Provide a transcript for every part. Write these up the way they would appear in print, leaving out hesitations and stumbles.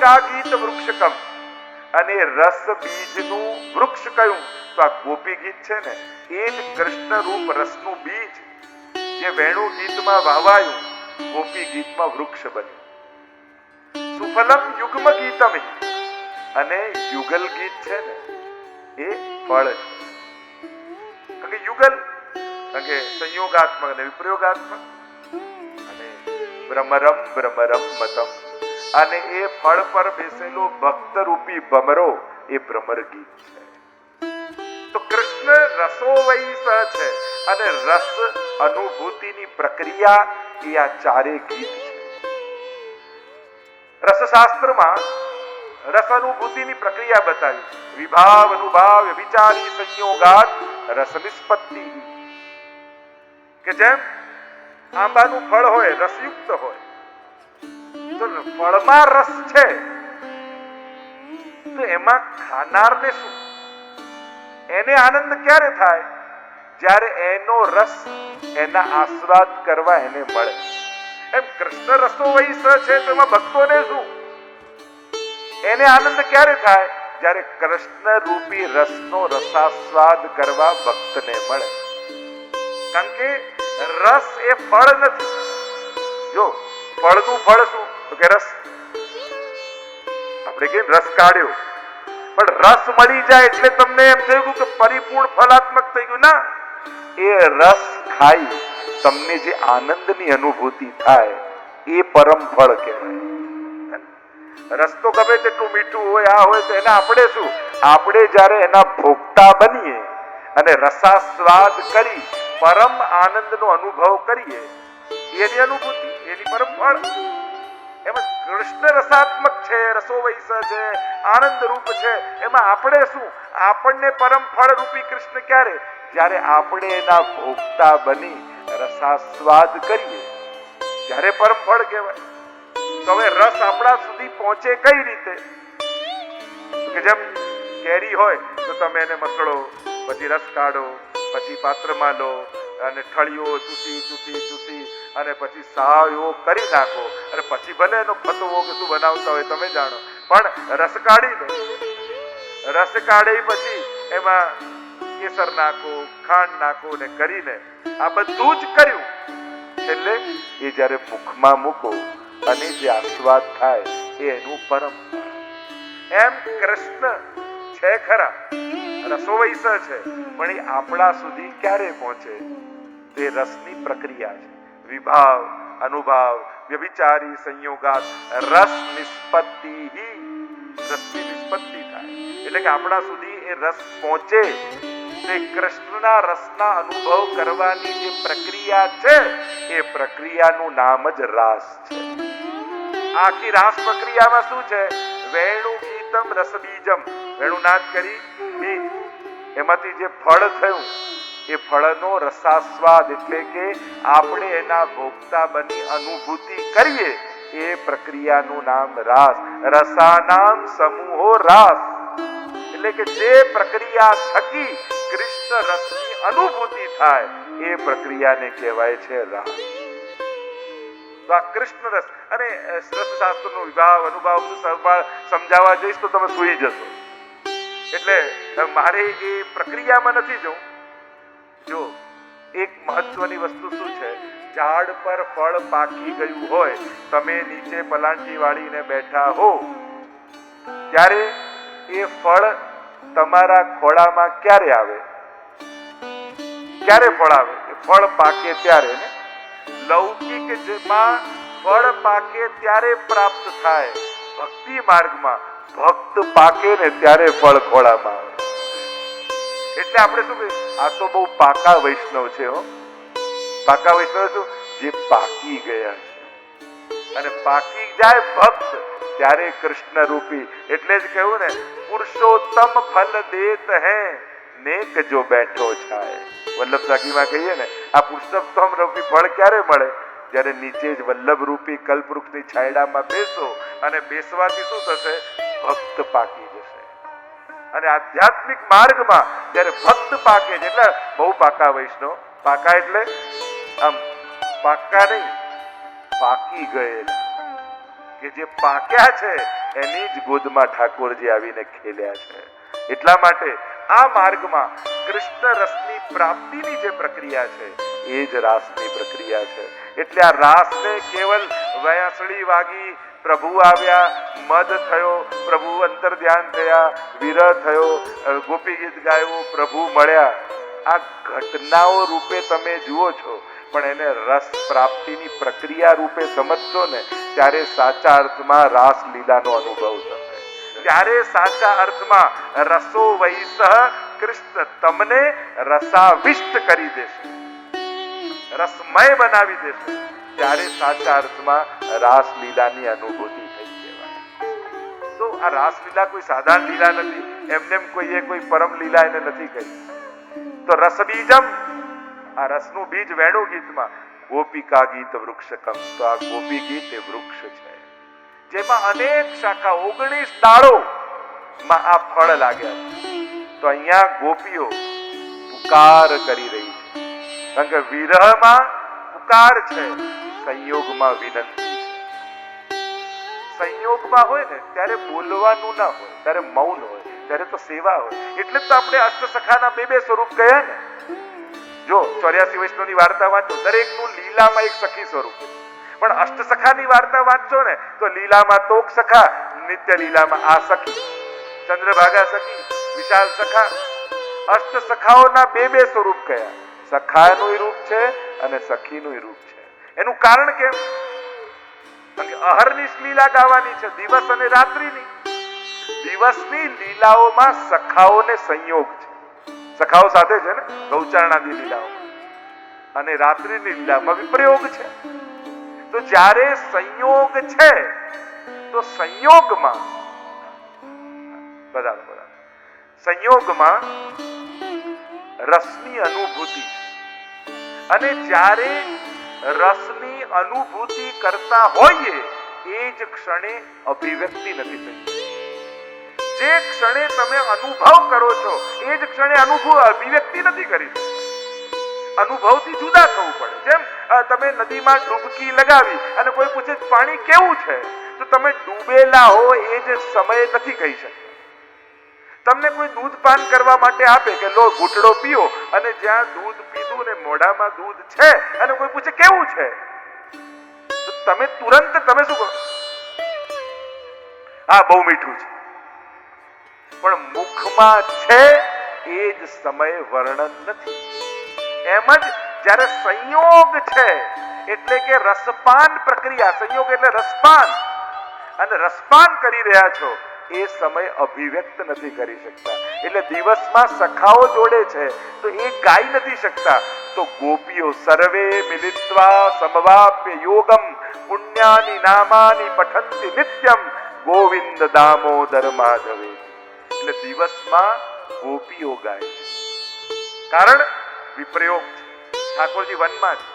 ગોપિકા ગીત વૃક્ષકમ, અને રસ બીજનું વૃક્ષ કયું? તો આ ગોપી ગીત છે ને, એ જ કૃષ્ણ રૂપ રસનું બીજ જે વેણુ ગીતમાં વાવાયું, ગોપી ગીતમાં વૃક્ષ બન્યું. સુફલમ યુગ્મ ગીતમ, અને યુગલ ગીત છે ને એ ફળ છે. કારણ કે યુગલ, કારણ કે સંયોગાત્મક અને વિપ્રયોગાત્મક, અને ભ્રમરમ ભ્રમરમ મતમ, અને એ ફળ પર બેસેલો ભક્ત રૂપી ભમરો એ ભ્રમર ગીત છે. તો કૃષ્ણ રસો વૈ સ છે, અને રસ અનુભૂતિની પ્રક્રિયા એ આ ચારે ગીત છે. રસશાસ્ત્રમાં રસ અનુભૂતિની પ્રક્રિયા બતાવી. વિભાવ અનુભાવ વિચારી સંયોગાત રસ નિષ્પત્તિ. કે જેમ આંબાનું ફળ હોય, રસયુક્ત હોય, તો ફળમાં રસ છે, તો એમાં ખાનારને શું? એને આનંદ ક્યારે થાય? જ્યારે એનો રસ એના આસ્વાદ કરવા એને મળે. એમ કૃષ્ણ રસો વૈ સ છે, તો એમાં ભક્તોને શું? એને આનંદ ક્યારે થાય? જ્યારે કૃષ્ણ રૂપી રસનો રસાસ્વાદ કરવા ભક્તને મળે. કારણ કે રસ એ ફળ નથી. જો ફળનું ફળ શું? તો કે રસ. આપણે કે રસ કાઢ્યો, પણ રસ મળી જાય એટલે તમને એમ થયું કે પરિપૂર્ણ ફલાત્મક થઈ ગયું. ના, એ રસ ખાઈ તમને જે આનંદની અનુભૂતિ થાય એ પરમ ફળ કહેવાય. રસ તો ગમે તેટલું મીઠું હોય, આ હોય, તો એના આપણે શું? આપણે જ્યારે એના ભોગતા બનીએ અને રસાસ્વાદ કરી પરમ આનંદનો અનુભવ કરીએ, એની અનુભૂતિ, એની પરમ ફળ. એમાં કૃષ્ણ રસાત્મક છે, રસો વૈસ છે, આનંદ રૂપ છે. એમાં આપણે શું? આપણને પરમ ફળ રૂપી કૃષ્ણ ક્યારે? જ્યારે આપણે એના ભોગતા બની રસાસ્વાદ કરીએ, ત્યારે પરમ ફળ કહેવાય. તો હવે રસ આપણા સુધી પહોંચે કઈ રીતે? કે જેમ કેરી હોય તો તમે એને મસળો, પછી રસ કાઢો, પછી પાત્રમાં લો, અને ઠળીઓ ચૂસી અને પછી સાવ એવો કરી નાખો, અને પછી ભલે એનો ખતવો કે શું બનાવતા હોય તમે જાણો, પણ રસ કાઢી લો. રસ કાઢી પછી એમાં કેસર નાખો, ખાંડ નાખો ને કરીને આ બધું જ કર્યું. છેલ્લે એ જ્યારે મુખમાં મૂકો અને જે આસ્વાદ થાય એ એનું પરમ. એમ કૃષ્ણ છે ખરા, રસો વૈસ છે, પણ એ આપણા સુધી ક્યારે પહોંચે? તે રસની પ્રક્રિયા છે. વિભાવ અનુભાવ વ્યભિચારી સંયોગાત રસ નિષ્પત્તિ. રસની નિષ્પત્તિ થાય એટલે કે આપણા સુધી એ રસ પહોંચે. તે કૃષ્ણના રસના અનુભવ કરવાની જે પ્રક્રિયા છે, એ પ્રક્રિયાનું નામ જ રાસ છે. આખી રાસ પ્રક્રિયામાં શું છે? વેણુ ગીતમ રસ બીજમ, વેણુનાદ કરી બીજ, એમાંથી જે ફળ થયું એ ફળનો રસાસ્વાદ, એટલે કે આપણે એના ભોગતા બની અનુભૂતિ કરીએ, એ પ્રક્રિયાનું નામ રાસ. રસાનામ સમૂહો રાસ. એટલે કે જે પ્રક્રિયા થકી કૃષ્ણ રસની અનુભૂતિ થાય એ પ્રક્રિયાને કહેવાય છે રાસ. તો આ કૃષ્ણ રસ અને રસશાસ્ત્રનો વિભાવ અનુભાવ સમજાવવા જઈશ તો તમે સૂઈ જશો. એટલે મારે એ પ્રક્રિયામાં નથી જવું. જો એક મહત્વની વસ્તુ શું છે? ઝાડ પર ફળ પાકી ગયું હોય, તમે નીચે પલાંટી વાળીને બેઠા હો, ત્યારે એ ફળ તમારા ખોળામાં ક્યારે આવે? ક્યારે ફળ આવે? ફળ પાકે ત્યારે ને. લૌકિક જેમાં ફળ પાકે ત્યારે પ્રાપ્ત થાય. ભક્તિ માર્ગમાં ભક્ત પાકે ને ત્યારે ફળ ખોળામાં આવે. એટલે આપણે શું કહીએ? આ તો બહુ પાકા વૈષ્ણવ છે. હો, પાકા વૈષ્ણવ શું? જે પાકી ગયા છે. અને પાકી જાય ભક્ત ત્યારે કૃષ્ણ રૂપી. એટલે જ કહ્યું ને, પુરુષોત્તમ ફલ દેત હૈ નેક જો બેઠો છાય. વલ્લભ સાખીમાં કહીએ ને, આ પુરુષોત્તમ રૂપી ફળ ક્યારે મળે? જ્યારે નીચે જ વલ્લભ રૂપી કલ્પવૃક્ષની છાયડામાં બેસો, અને બેસવાથી શું થશે? ભક્ત પાકી જશે. અને આધ્યાત્મિક માર્ગમાં જ્યારે ભક્ત પાકે છે, એટલે બહુ પાકા વૈષ્ણવ. પાકા એટલે આમ પાકા નહીં, પાકી ગયેલા, કે જે પાક્યા છે એની જ ગોદમાં ઠાકોરજી આવીને ખેલ્યા છે. એટલા માટે આ માર્ગમાં કૃષ્ણ રસની પ્રાપ્તિની જે પ્રક્રિયા છે એ જ રાસની પ્રક્રિયા છે. એટલે આ રાસને કેવલ વયાસળી વાગી, પ્રભુ આવ્યા, મદ થયો, પ્રભુ અંતર ધ્યાન થયા, વિરહ થયો, ગોપી ગીત ગાયું, પ્રભુ મળ્યા, આ ઘટનાઓ રૂપે તમે જુઓ છો, પણ એને રસ પ્રાપ્તિની પ્રક્રિયા રૂપે સમજશો ને ત્યારે સાચા અર્થમાં રાસ લીલાનો અનુભવ થશે. ત્યારે સાચા અર્થમાં રસો વૈસહ કૃષ્ણ તમને રસાવિષ્ટ કરી દેશે, રસમય બનાવી દેશે. ત્યારે સાચા અર્થમાં રાસલીલાની અનુભૂતિ થઈ કહેવાય. તો આ રાસલીલા કોઈ સાધારણ લીલા નથી, એમને કોઈએ કોઈ પરમ લીલા એને નથી કહી. તો રસબીજમ, આ રસનું બીજ વેણુ ગીતમાં ગોપિકા ગીત વૃક્ષકમ, તો આ ગોપી ગીત એ વૃક્ષ છે જેમાં અનેક શાખા 19 ડાળો માં આ ફળ લાગ્યા છે. તો અહીંયા ગોપીઓ પુકાર કરી રહી છે, કારણ કે વિરહમાં પુકાર છે, સંયોગમાં વિનંતી છે. સંયોગમાં હોય ને ત્યારે બોલવાનું ના હોય, ત્યારે મૌન હોય, ત્યારે તો સેવા હોય. એટલે તો આપણે અષ્ટસખાના બે સ્વરૂપ કહ્યા ને. જો 84 વૈષ્ણવની વાર્તા વાંચો, દરેકનું લીલામાં એક સખી સ્વરૂપ, પણ અષ્ટસખાની વાર્તા વાંચો ને તો લીલામાં તોક સખા, નિત્ય લીલામાં આ સખી, ચંદ્રભાગા સખી, વિશાલ સખા. અષ્ટસખાઓના બે સ્વરૂપ કયા? સખાનું રૂપ છે અને સખીનું રૂપ છે. એનું કારણ કેમ? કારણ કે અહર્નિશ લીલા ગાવાની છે, દિવસ અને રાત્રિની. દિવસની લીલાઓમાં સખાઓને સંયોગ છે, સખાઓ સાથે છે ને ગૌચારણાની લીલાઓમાં, અને રાત્રિની લીલામાં વિપ્રયોગ છે. તો જ્યારે સંયોગ છે તો સંયોગમાં સંયોગમાં રસની અનુભૂતિ, અને જ્યારે રસની અનુભૂતિ કરતા હોઈએ એ જ ક્ષણે અભિવ્યક્તિ નથી થતી. જે ક્ષણે તમે અનુભવ કરો છો એ જ ક્ષણે અભિવ્યક્તિ નથી કરી શકતા. અનુભવથી જુદા થવું પડે. જેમ તમે નદીમાં ડૂબકી લગાવી અને કોઈ પૂછે પાણી કેવું છે, તો તમે ડૂબેલા હો એ જ સમયે નથી કહી શકતા. તમને કોઈ દૂધ પાન કરવા માટે આપે કે લો ઘૂંટડો પીઓ, અને જ્યાં દૂધ પીધું ને મોઢામાં દૂધ છે અને કોઈ પૂછે કેવું છે, તો તમે તુરંત તમે શું કહો? હા, બહુ મીઠું છે. પણ મુખમાં છે એ જ સમયે વર્ણન નથી. એમ જ જ્યારે સંયોગ છે એટલે કે રસપાન પ્રક્રિયા, સંયોગ એટલે રસપાન, અને રસપાન કરી રહ્યા છો એ સમય અભિવ્યક્ત નથી કરી શકતા. એટલે દિવસમાં સખાઓ જોડે છે તો એ ગાઈ નથી શકતા. તો ગોપીઓ સર્વે મિલિત્વા સમવાપ્ય યોગમ પુણ્યાની નામાની પઠંતિ નિત્યમ ગોવિંદ દામોદર માધવે. એટલે દિવસમાં ગોપીઓ ગાય છે, કારણ વિપ્રયોગ છે, ઠાકોરજી વનમાં છે.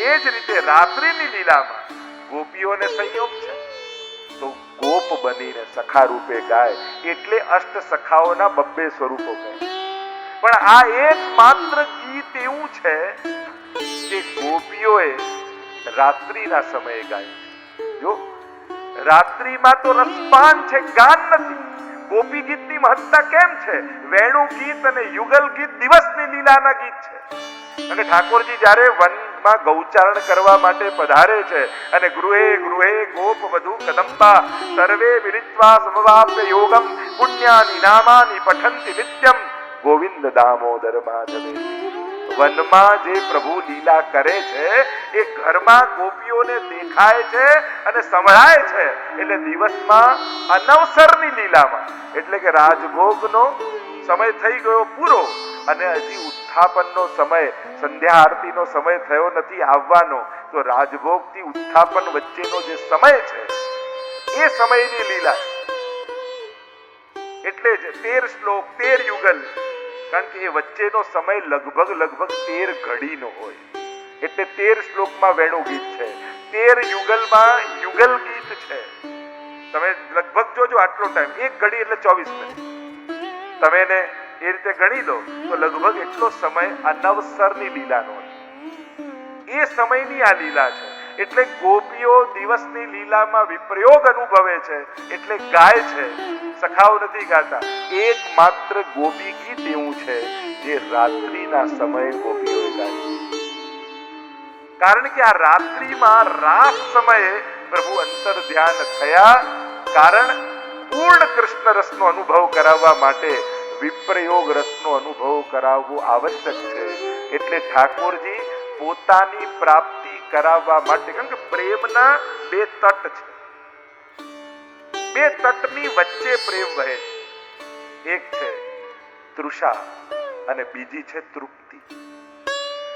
એ જ રીતે રાત્રિની લીલામાં ગોપીઓને સંયોગ છે તો ગોપ બનીને સખા રૂપે ગાય, એટલે અષ્ટ સખાઓના 2 સ્વરૂપો કહે. પણ આ એક માત્ર ગીત એવું છે કે ગોપીઓએ રાત્રિના સમયે ગાયું. જો રાત્રિમાં તો રસપાન છે, ગાન નથી. ગોપી ગીતની મહત્તા કેમ છે? વેણુ ગીત અને યુગલ ગીત દિવસની લીલાના ગીત છે. અને ઠાકોરજી જ્યારે વનમાં ગૌચારણ કરવા માટે પધારે છે અને ગૃહે ગૃહે ગોપ વધુ કદંબા સર્વે મિલિત્વા સમવાપ્ય યોગમ પુણ્યાની નામાની પઠંતિ નિત્યમ ગોવિંદ દામોદર માધવે. વનમાં જે પ્રભુ લીલા કરે છે એ ઘરમાં ગોપીઓને દેખાય છે અને સંભળાય છે. એટલે દિવસમાં અનવસરની લીલામાં, એટલે કે રાજભોગનો સમય થઈ ગયો પૂરો અને હજી ઉત્થાપનનો સમય, સંધ્યા આરતીનો સમય થયો નથી આવવાનો, તો રાજભોગથી ઉત્થાપન વચ્ચેનો જે સમય છે એ સમયની લીલા. એટલે જ 13 શ્લોક 13 યુગલ, કારણ કે એ વચ્ચેનો સમય લગભગ 13 ઘડીનો હોય. એટલે 13 શ્લોકમાં વેણુ ગીત છે, 13 યુગલમાં યુગલ ગીત છે. તમે લગભગ જોજો આટલો ટાઈમ, 1 ઘડી એટલે 24 મિનિટ. તમે એને એ રીતે ગણી લો તો લગભગ એટલો સમય અનવસરની લીલાનો છે. એ સમયની આ લીલા છે. એટલે ગોપીઓ દિવસની લીલામાં વિપ્રયોગ અનુભવે છે એટલે ગાય છે, સખાઓ નથી ગાતા. એકમાત્ર ગોપી ગીત એવું છે જે રાત્રિના સમયે ગોપીઓએ ગાયું. કારણ કે આ રાત્રિમાં રાસ સમયે પ્રભુ અંતર ધ્યાન થયા. કારણ પૂર્ણ કૃષ્ણ રસનો અનુભવ કરાવવા માટે વિપ્રયોગ રસનો અનુભવ કરાવવો આવશ્યક છે. એટલે ઠાકોરજી પોતાની પ્રાપ્તિ કરાવવા માટે, કારણ કે પ્રેમના બે તટ છે, બે તટની વચ્ચે પ્રેમ વહે છે. એક છે તૃષા અને બીજી છે તૃપ્તિ.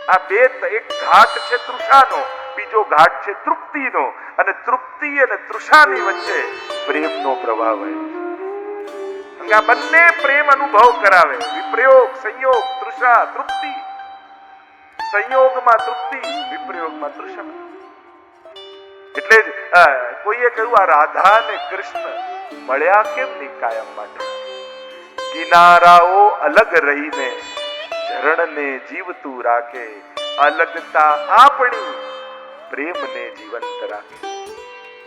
આ બે, એક ઘાટ છે તૃષાનો, બીજો ઘાટ છે તૃપ્તિનો, અને તૃપ્તિ અને તૃષાની વચ્ચે પ્રેમનો પ્રવાહ વહે છે. આ બંને પ્રેમ અનુભવ કરાવે. વિપ્રયોગ, સંયોગ, તૃષા, તૃપ્તિ. સંયોગમાં તૃપ્તિ, વિપ્રયોગમાં તૃષા. એટલે જ કોઈએ કહ્યું આ રાધા અને કૃષ્ણ મળ્યા કેમ નહીં કાયમ માટે? કિનારાઓ અલગ રહીને ચરણને જીવતું રાખે, અલગતા આપણી પ્રેમને જીવંત રાખે.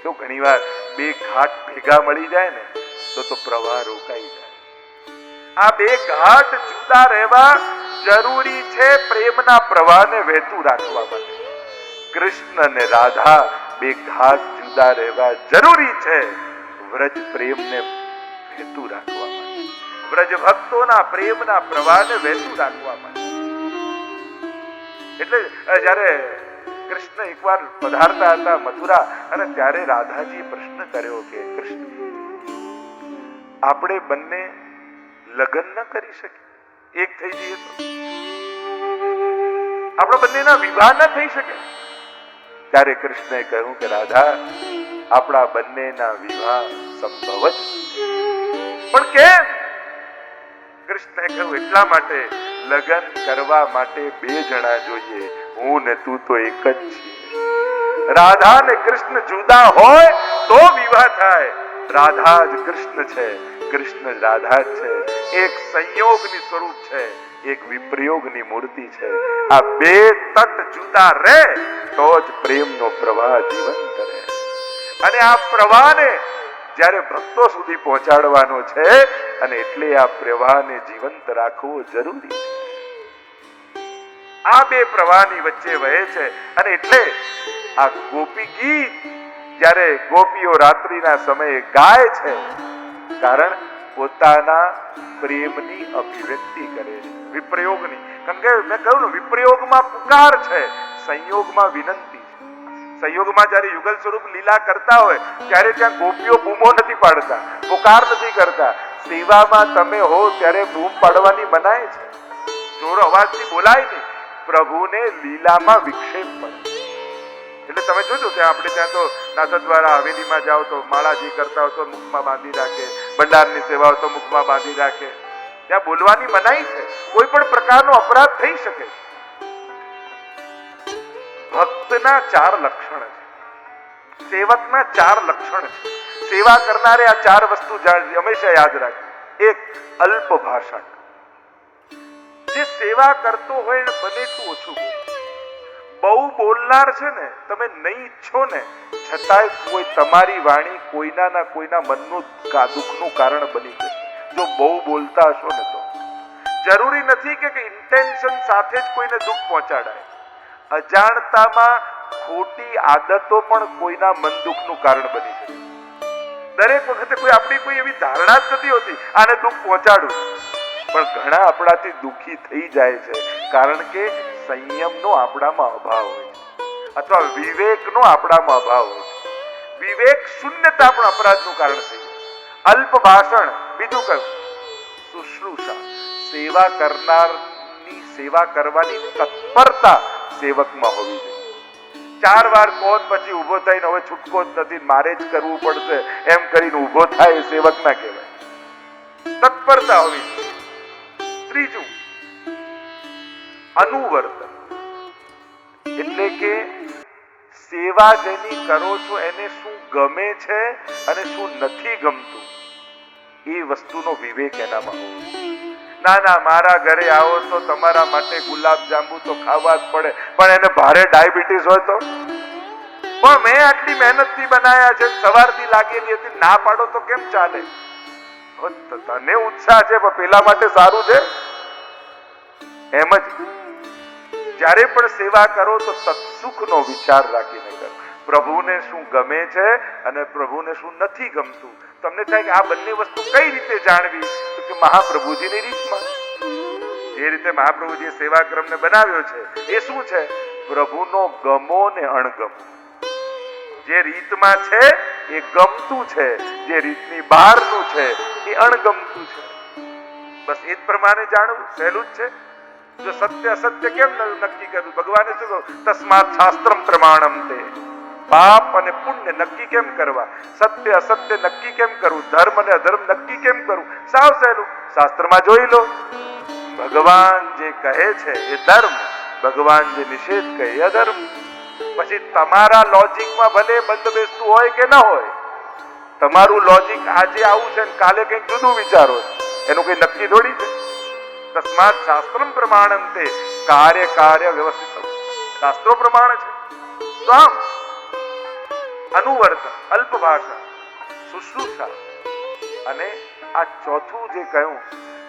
તો ઘણીવાર બે ઘાટ ભેગા મળી જાય ને તો પ્રવાહ રોકાઈ જાય. આ બે ઘાટ જુદા રહેવા જરૂરી છે પ્રેમના પ્રવાહને વહેતું રાખવા માટે. કૃષ્ણ અને રાધા બે ઘાટ જુદા રહેવા જરૂરી છે વ્રજ પ્રેમને વહેતું રાખવા માટે, વ્રજ ભક્તોના પ્રેમના પ્રવાહને વહેતું રાખવા માટે. એટલે જ્યારે કૃષ્ણ એકવાર પધારતા હતા મથુરા, અને ત્યારે રાધાજી પ્રશ્ન કર્યો કે કૃષ્ણ, આપણે બંને લગ્ન ન કરી શકીએ? એક થઈ જઈએ તો આપણા બંનેના વિવાહ ન થઈ શકે? ત્યારે કૃષ્ણએ કહ્યું કે રાધા, આપણા બંનેના વિવાહ સંભવ જ પણ કેમ? કૃષ્ણએ કહ્યું એટલા માટે, લગ્ન કરવા માટે બે જણા જોઈએ, હું ને તું તો એક જ છીએ. રાધા ને કૃષ્ણ જુદા હોય તો વિવાહ થાય. રાધા જ કૃષ્ણ છે, કૃષ્ણ જ રાધા જ છે. એક સંયોગની સ્વરૂપ છે, એક વિપ્રયોગની મૂર્તિ છે. આ બે તટ જુદા રહે તો જ પ્રેમનો પ્રવાહ જીવંત રહે. અને આ પ્રવાહને જ્યારે ભક્તો સુધી પહોંચાડવાનો છે, અને એટલે આ પ્રવાહને જીવંત રાખવો જરૂરી છે. આ બે પ્રવાહની વચ્ચે વહે છે. અને એટલે આ ગોપી ગીત જ્યારે ગોપીઓ રાત્રિના સમયે ગાય છે, કારણ પોતાના પ્રેમની અભિવ્યક્તિ કરે છે, વિપ્રયોગની. કારણ કે મેં કહ્યું ને, વિપ્રયોગમાં પુકાર છે, સંયોગમાં વિનંતી છે. સંયોગમાં જ્યારે યુગલ સ્વરૂપ લીલા કરતા હોય ત્યારે ત્યાં ગોપીઓ બૂમો નથી પાડતા, પુકાર નથી કરતા. સેવામાં તમે હો ત્યારે બૂમ પાડવાની મનાય છે, જોર અવાજથી બોલાય નહીં. પ્રભુને લીલામાં વિક્ષેપ પડે. એટલે તમે જોજો ત્યાં આપણે ત્યાં તો નાથદ્વારા હવેલીમાં જાઓ તો માળાજી કરતા હોય તો મુખમાં બાંધી રાખે, ભંડારની સેવા હોય તો મુખમાં બાંધી રાખે. ત્યાં બોલવાની મનાઈ છે. કોઈ પણ પ્રકારનો અપરાધ થઈ શકે. ભક્તના 4 લક્ષણ છે, સેવકના 4 લક્ષણ છે. સેવા કરનારે આ 4 વસ્તુ હંમેશા યાદ રાખે. એક, અલ્પ ભાષણ. જે સેવા કરતો હોય એને બને એટલું ઓછું બોલે. બહુ બોલનાર છે ને, તમે નહીં ઈચ્છો ને છતાંય કોઈ તમારી વાણી કોઈના મનનું દુઃખનું કારણ બની જશે. જો બહુ બોલતા હશો ને તો જરૂરી નથી કે ઇન્ટેન્શન સાથે જ કોઈને દુઃખ પહોંચાડાય. અજાણતામાં ખોટી આદતો પણ કોઈના મન દુઃખનું કારણ બની શકે. દરેક વખતે આપણી કોઈ એવી ધારણા જ નથી હોતી આને દુઃખ પહોંચાડું, પણ ઘણા આપણાથી દુઃખી થઈ જાય છે કારણ કે સંયમનો આપણામાં અભાવ હોય છે, અથવા વિવેકનો આપણામાં અભાવ હોય છે. વિવેક શૂન્યતા પણ અપરાધનું કારણ થઈ જાય. અલ્પ ભાષણ. બીજું કયું? શુશ્રૂષા. સેવા કરનારની સેવા કરવાની તત્પરતા સેવકમાં હોવી જોઈએ. 4 વાર કોણ પછી ઉભો થઈને હવે છૂટકો જ નથી, મારે જ કરવું પડશે એમ કરીને ઉભો થાય એ સેવક ના કહેવાય. તત્પરતા હોવી જોઈએ. ત્રીજું, અનુવર્તન. એટલે કે સેવા જેની કરો છો એને શું ગમે છે અને શું નથી ગમતું એ વસ્તુનો વિવેક એનામાં હોવો. ના, મારા ઘરે આવો તો તમારા માટે ગુલાબ જાંબુ તો ખાવા જ પડે, પણ એને ભારે ડાયાબિટીસ હોય તો પણ મેં આટલી મહેનતથી બનાયા છે, સવારથી લાગેલી હતી, ના પાડો તો કેમ ચાલે? તને ઉત્સાહ છે પણ પેલા માટે સારું છે. એમ જ જ્યારે પણ સેવા કરો તો સત્સુખનો વિચાર રાખીને કરો. પ્રભુને શું ગમે છે અને પ્રભુને શું નથી ગમતું. તમને થાય કે આ બંને વસ્તુ કઈ રીતે જાણવી? તો કે મહાપ્રભુજીની રીતમાં. જે રીતે મહાપ્રભુજીએ સેવા ક્રમને બનાવ્યો છે એ શું છે? પ્રભુનો ગમો ને અણગમો. જે રીતમાં છે એ ગમતું છે, જે રીતની બહારનું છે એ અણગમતું છે. બસ એ જ પ્રમાણે જાણવું સહેલું જ છે. જો સત્ય અસત્ય કેમ નક્કી કરવું? ભગવાને શું કહ્યું? તસ્માત શાસ્ત્રમ પ્રમાણમ તે. પાપ અને પુણ્ય નક્કી કેમ કરવા? સત્ય અસત્ય નક્કી કેમ કરવું? ધર્મ અને અધર્મ નક્કી કેમ કરવું? સાવ સહેલું, શાસ્ત્રમાં જોઈ લો. ભગવાન જે કહે છે એ ધર્મ, ભગવાન જે નિષેધ કહે એ અધર્મ. પછી તમારા લોજિકમાં ભલે બંધ બેસતું હોય કે ન હોય, તમારું લોજિક આજે આવું છે ને કાલે કંઈક જુદું વિચારો એનું કઈ નક્કી થોડી છે. તસ્માત શાસ્ત્રમ પ્રમાણંતે કાર્ય વ્યવસ્થિત. શાસ્ત્રો પ્રમાણે છે. તો આમ અનુવર્તન, અલ્પ ભાષા, શુશ્રૂષા અને આ ચોથું જે કહ્યું,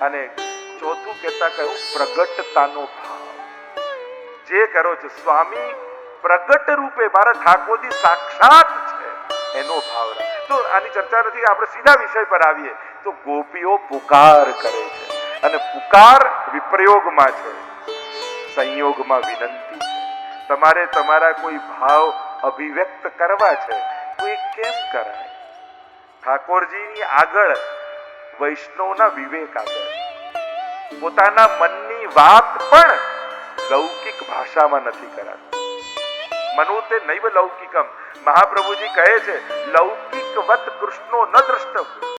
અને ચોથું કહેતા કહ્યું પ્રગટતાનો ભાવ. જે કરો છો સ્વામી પ્રગટ રૂપે મારા ઠાકોરજી સાક્ષાત છે એનો ભાવ રાખ. તો આની ચર્ચા નથી, આપણે સીધા વિષય પર આવીએ તો ગોપીઓ પુકાર કરે છે અને પુકાર વિપ્રયોગમાં છે, સંયોગમાં વિનંતી છે. તમારે તમારા કોઈ ભાવ અભિવ્યક્ત કરવા છે તો એ કેમ કરાય? ઠાકોરજીની આગળ વૈષ્ણવના વિવેક આગળ પોતાના મનની વાત પણ લૌકિક ભાષામાં નથી કરાતી. મનુતે નૈવ લૌકિકમ. મહાપ્રભુજી કહે છે લૌકિકવત કૃષ્ણો ન દ્રષ્ટવ્ય.